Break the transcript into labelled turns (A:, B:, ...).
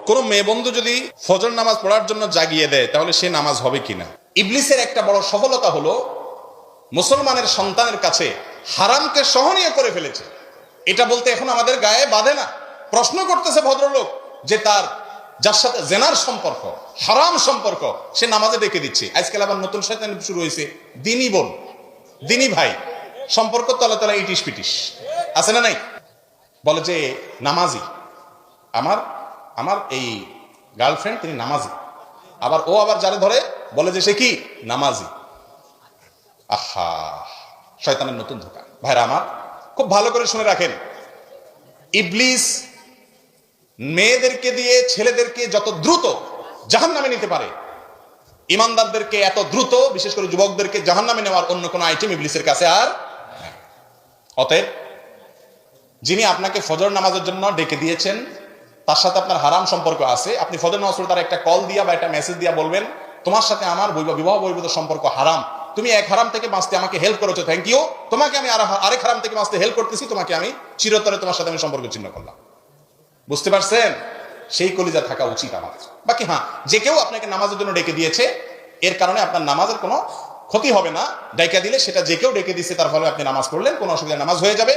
A: কোন মেয়ে বন্ধু যদি ফজর নামাজ পড়ার জন্য জাগিয়ে দেয় তাহলে সে নামাজ হবে কিনা? ইবলিসের একটা বড় সফলতা হলো মুসলমানের সন্তানের কাছে হারামকে সহনীয় করে ফেলেছে। এটা বলতে এখন আমাদের গায়ে বাঁধে না। প্রশ্ন করতেছে ভদ্রলোক যে তার যার সাথে জেনার সম্পর্ক, হারাম সম্পর্ক, সে নামাজে ডেকে দিচ্ছে। আজকাল আবার নতুন শয়তানি শুরু হয়েছে, দিনই বোন, দিনই ভাই, সম্পর্ক তলে তলে ইটিস পিটিস আছে না নাই? বলে যে নামাজি, আমার আমার এই গার্লফ্রেন্ড তিনি নামাজি। আবার ও আবার যারা ধরে বলে যে সে কি নামাজি। আহা, শয়তানের নতুন ধোঁকা। ভাইরা আমার, খুব ভালো করে শুনে রাখেন, ইবলিস মেয়েদেরকে দিয়ে ছেলেদেরকে যত দ্রুত জাহান্নামে নিতে পারে, ইমানদারদেরকে এত দ্রুত, বিশেষ করে যুবকদেরকে জাহান্নামে নেওয়ার অন্য কোনো আইটেম ইবলিসের কাছে আর নাই। অতএব যিনি আপনাকে ফজর নামাজের জন্য ডেকে দিয়েছেন, তার সাথে আপনার হারাম সম্পর্ক আছে, আপনি ফজর নামাজ পড়ে তার একটা কল দিয়া বা একটা মেসেজ দিয়া বলবেন, তোমার সাথে আমার বিবাহ বহির্ভূত সম্পর্ক হারাম, তুমি এক হারাম থেকে বাঁচতে আমাকে হেল্প করেছো, থ্যাংক ইউ, তোমাকে আমি আরেক হারাম থেকে বাঁচতে হেল্প করতেছি, তোমাকে আমি চিরতরে তোমার সাথে আমি সম্পর্ক ছিন্ন করলাম। বুঝতে পারছেন? সেই কলিজা থাকা উচিত আমাদের। বাকি হ্যাঁ, যে কেউ আপনাকে নামাজের জন্য ডেকে দিয়েছে, এর কারণে আপনার নামাজের কোনো ক্ষতি হবে না। ডাইকা দিলে সেটা যে কেউ ডেকে দিচ্ছে, তার ফলে আপনি নামাজ পড়লেন, কোনো অসুবিধা, নামাজ হয়ে যাবে।